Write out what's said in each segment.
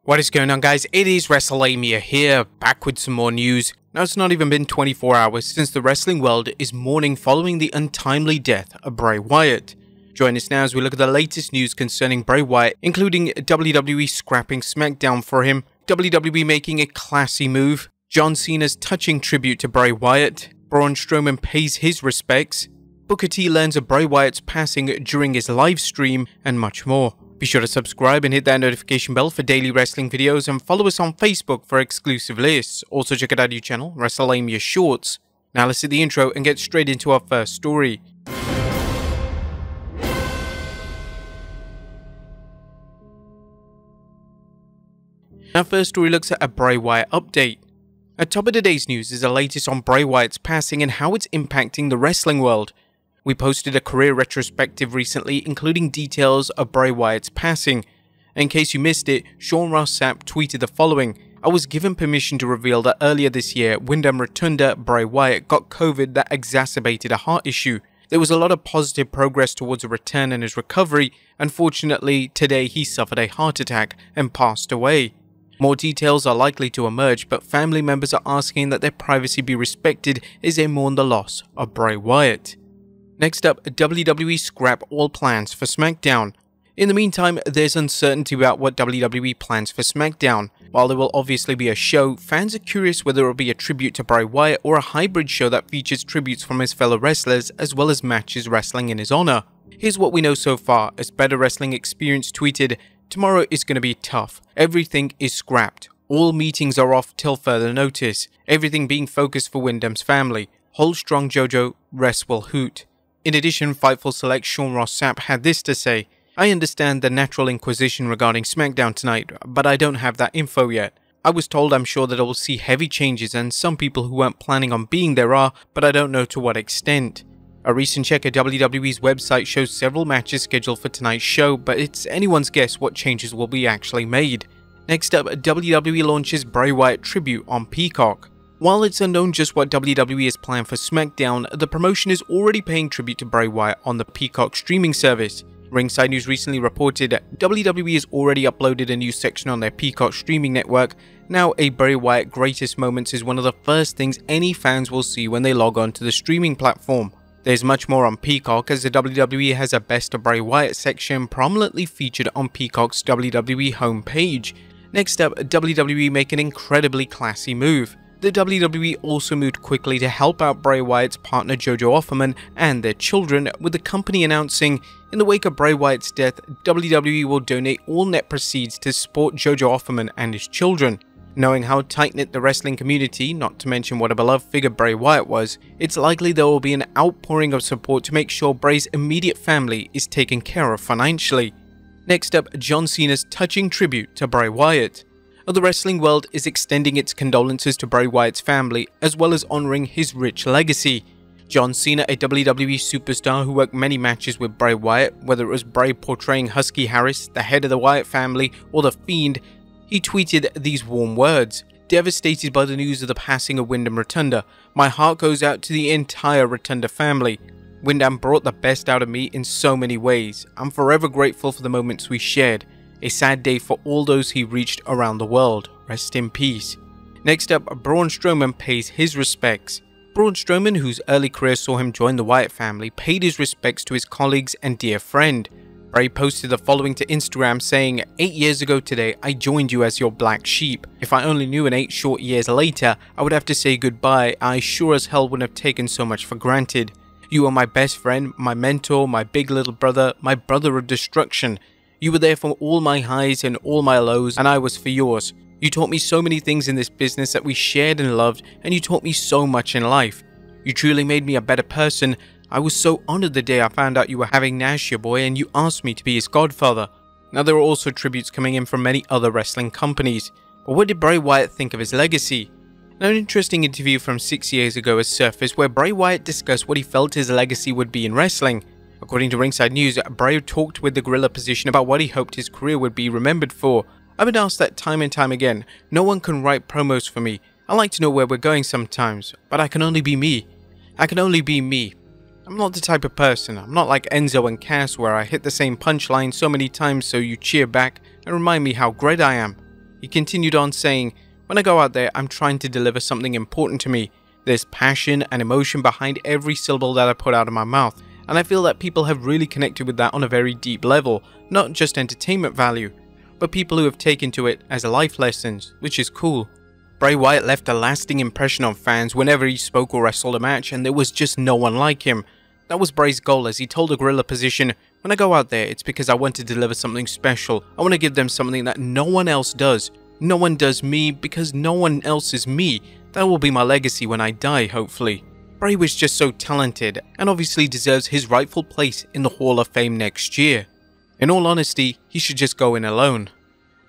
What is going on, guys? It is Wrestlelamia here, back with some more news. Now, it's not even been 24 hours since the wrestling world is mourning following the untimely death of Bray Wyatt. Join us now as we look at the latest news concerning Bray Wyatt, including WWE scrapping SmackDown for him, WWE making a classy move, John Cena's touching tribute to Bray Wyatt, Braun Strowman pays his respects, Booker T learns of Bray Wyatt's passing during his live stream, and much more. Be sure to subscribe and hit that notification bell for daily wrestling videos, and follow us on Facebook for exclusive lists. Also check out our new channel, Wrestlelamia Shorts. Now let's hit the intro and get straight into our first story. Our first story looks at a Bray Wyatt update. At top of today's news is the latest on Bray Wyatt's passing and how it's impacting the wrestling world. We posted a career retrospective recently, including details of Bray Wyatt's passing. In case you missed it, Sean Ross Sapp tweeted the following: "I was given permission to reveal that earlier this year, Wyndham Rotunda Bray Wyatt got COVID that exacerbated a heart issue. There was a lot of positive progress towards a return and his recovery. Unfortunately, today he suffered a heart attack and passed away. More details are likely to emerge, but family members are asking that their privacy be respected as they mourn the loss of Bray Wyatt." Next up, WWE scrap all plans for SmackDown. In the meantime, there's uncertainty about what WWE plans for SmackDown. While there will obviously be a show, fans are curious whether it will be a tribute to Bray Wyatt or a hybrid show that features tributes from his fellow wrestlers as well as matches wrestling in his honor. Here's what we know so far, as Better Wrestling Experience tweeted, "Tomorrow is going to be tough. Everything is scrapped. All meetings are off till further notice. Everything being focused for Wyndham's family. Hold strong, Jojo. Rest will hoot." In addition, Fightful Select Sean Ross Sapp had this to say: "I understand the natural inquisition regarding SmackDown tonight, but I don't have that info yet. I was told I'm sure that I will see heavy changes and some people who weren't planning on being there are, but I don't know to what extent." A recent check at WWE's website shows several matches scheduled for tonight's show, but it's anyone's guess what changes will be actually made. Next up, WWE launches Bray Wyatt tribute on Peacock. While it's unknown just what WWE has planned for SmackDown, the promotion is already paying tribute to Bray Wyatt on the Peacock streaming service. Ringside News recently reported that WWE has already uploaded a new section on their Peacock streaming network. Now, a Bray Wyatt Greatest Moments is one of the first things any fans will see when they log on to the streaming platform. There's much more on Peacock, as the WWE has a Best of Bray Wyatt section prominently featured on Peacock's WWE homepage. Next up, WWE make an incredibly classy move. The WWE also moved quickly to help out Bray Wyatt's partner Jojo Offerman and their children, with the company announcing, "In the wake of Bray Wyatt's death, WWE will donate all net proceeds to support Jojo Offerman and his children." Knowing how tight-knit the wrestling community, not to mention what a beloved figure Bray Wyatt was, it's likely there will be an outpouring of support to make sure Bray's immediate family is taken care of financially. Next up, John Cena's touching tribute to Bray Wyatt. The wrestling world is extending its condolences to Bray Wyatt's family, as well as honoring his rich legacy. John Cena, a WWE superstar who worked many matches with Bray Wyatt, whether it was Bray portraying Husky Harris, the head of the Wyatt family, or The Fiend, he tweeted these warm words: "Devastated by the news of the passing of Wyndham Rotunda. My heart goes out to the entire Rotunda family. Wyndham brought the best out of me in so many ways. I'm forever grateful for the moments we shared. A sad day for all those he reached around the world. Rest in peace." Next up, Braun Strowman pays his respects. Braun Strowman, whose early career saw him join the Wyatt family, paid his respects to his colleagues and dear friend. Bray posted the following to Instagram saying, "8 years ago today, I joined you as your black sheep. If I only knew in 8 short years later, I would have to say goodbye. I sure as hell wouldn't have taken so much for granted. You were my best friend, my mentor, my big little brother, my brother of destruction. You were there for all my highs and all my lows, and I was for yours. You taught me so many things in this business that we shared and loved, and you taught me so much in life. You truly made me a better person. I was so honored the day I found out you were having Nash, your boy, and you asked me to be his godfather." Now, there are also tributes coming in from many other wrestling companies. But what did Bray Wyatt think of his legacy? Now, an interesting interview from 6 years ago has surfaced where Bray Wyatt discussed what he felt his legacy would be in wrestling. According to Ringside News, Bray talked with the gorilla position about what he hoped his career would be remembered for. "I've been asked that time and time again. No one can write promos for me. I like to know where we're going sometimes, but I can only be me. I can only be me. I'm not the type of person. I'm not like Enzo and Cass, where I hit the same punchline so many times so you cheer back and remind me how great I am. He continued on saying, "When I go out there, I'm trying to deliver something important to me. There's passion and emotion behind every syllable that I put out of my mouth, and I feel that people have really connected with that on a very deep level, not just entertainment value, but people who have taken to it as life lessons, which is cool." Bray Wyatt left a lasting impression on fans whenever he spoke or wrestled a match, and there was just no one like him. That was Bray's goal, as he told the Gorilla Position, "When I go out there, it's because I want to deliver something special. I want to give them something that no one else does. No one does me because no one else is me. That will be my legacy when I die, hopefully." Bray was just so talented, and obviously deserves his rightful place in the Hall of Fame next year. In all honesty, he should just go in alone.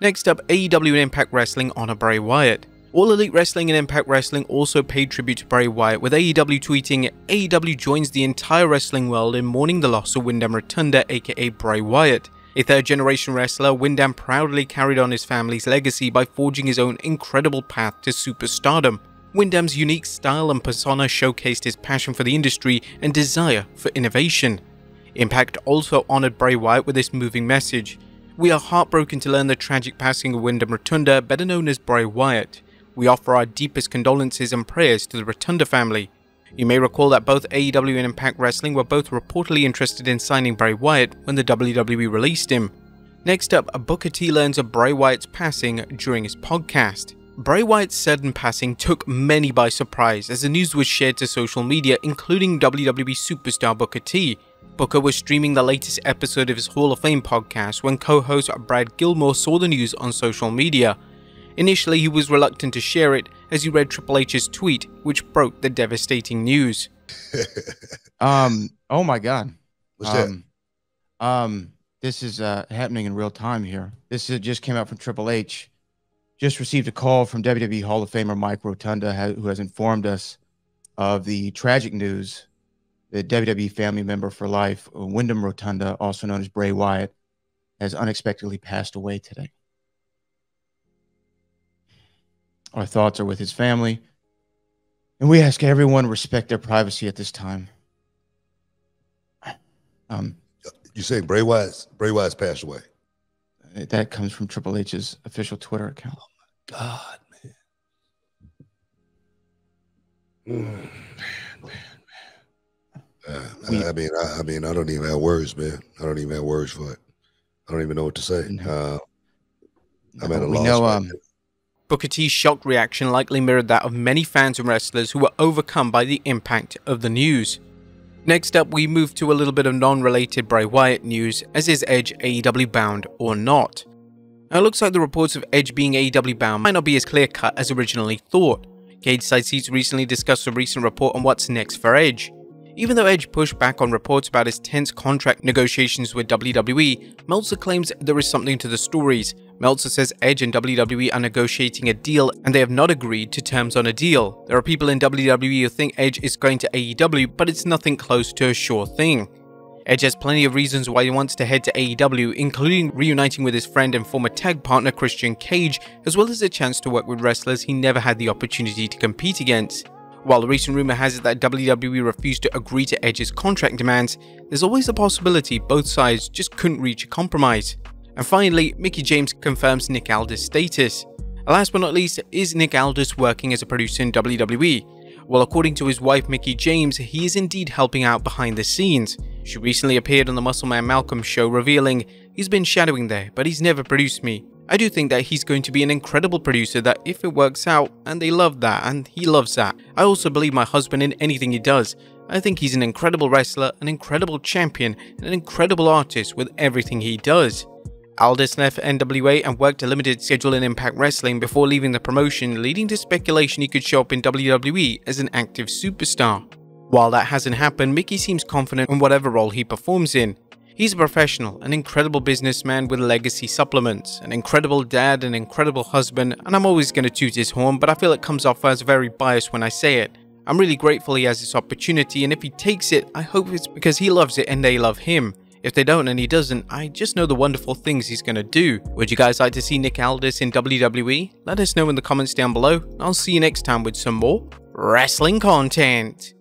Next up, AEW and Impact Wrestling honor Bray Wyatt. All Elite Wrestling and Impact Wrestling also paid tribute to Bray Wyatt, with AEW tweeting, "AEW joins the entire wrestling world in mourning the loss of Wyndham Rotunda, aka Bray Wyatt. A third-generation wrestler, Wyndham proudly carried on his family's legacy by forging his own incredible path to superstardom. Wyndham's unique style and persona showcased his passion for the industry and desire for innovation." Impact also honored Bray Wyatt with this moving message. "We are heartbroken to learn the tragic passing of Wyndham Rotunda, better known as Bray Wyatt. We offer our deepest condolences and prayers to the Rotunda family." You may recall that both AEW and Impact Wrestling were both reportedly interested in signing Bray Wyatt when the WWE released him. Next up, Booker T learns of Bray Wyatt's passing during his podcast. Bray Wyatt's sudden passing took many by surprise as the news was shared to social media, including WWE superstar Booker T. Booker was streaming the latest episode of his Hall of Fame podcast when co-host Brad Gilmore saw the news on social media. Initially, he was reluctant to share it as he read Triple H's tweet, which broke the devastating news. Oh my God. What's that? This is happening in real time here. This just came out from Triple H. Just received a call from WWE Hall of Famer Mike Rotunda, who has informed us of the tragic news that WWE family member for life, Wyndham Rotunda, also known as Bray Wyatt, has unexpectedly passed away today. Our thoughts are with his family, and we ask everyone to respect their privacy at this time. You saying Bray Wyatt's passed away? That comes from Triple H's official Twitter account. Oh my God, man. I mean, I don't even have words, man. I don't even have words for it. I don't even know what to say. I'm at a loss. Booker T's shocked reaction likely mirrored that of many fans and wrestlers who were overcome by the impact of the news. Next up, we move to a little bit of non-related Bray Wyatt news, as is Edge AEW Bound or not. Now, it looks like the reports of Edge being AEW Bound might not be as clear-cut as originally thought. Cage Side Seats recently discussed a recent report on what's next for Edge. Even though Edge pushed back on reports about his tense contract negotiations with WWE, Meltzer claims there is something to the stories. Meltzer says Edge and WWE are negotiating a deal and they have not agreed to terms on a deal. There are people in WWE who think Edge is going to AEW, but it's nothing close to a sure thing. Edge has plenty of reasons why he wants to head to AEW, including reuniting with his friend and former tag partner Christian Cage, as well as a chance to work with wrestlers he never had the opportunity to compete against. While the recent rumor has it that WWE refused to agree to Edge's contract demands, there's always the possibility both sides just couldn't reach a compromise. And finally, Mickie James confirms Nick Aldis' status. Last but not least, is Nick Aldis working as a producer in WWE? Well, according to his wife Mickie James, he is indeed helping out behind the scenes. She recently appeared on the Muscleman Malcolm show revealing, "He's been shadowing there, but he's never produced me. I do think that he's going to be an incredible producer that if it works out, and they love that, and he loves that. I also believe my husband in anything he does. I think he's an incredible wrestler, an incredible champion, and an incredible artist with everything he does." Aldis left NWA and worked a limited schedule in Impact Wrestling before leaving the promotion, leading to speculation he could show up in WWE as an active superstar. While that hasn't happened, Mickie seems confident in whatever role he performs in. He's a professional, an incredible businessman with legacy supplements, an incredible dad, an incredible husband, and I'm always going to toot his horn, but I feel it comes off as very biased when I say it. I'm really grateful he has this opportunity, and if he takes it, I hope it's because he loves it and they love him. If they don't and he doesn't, I just know the wonderful things he's going to do. Would you guys like to see Nick Aldis in WWE? Let us know in the comments down below. I'll see you next time with some more wrestling content.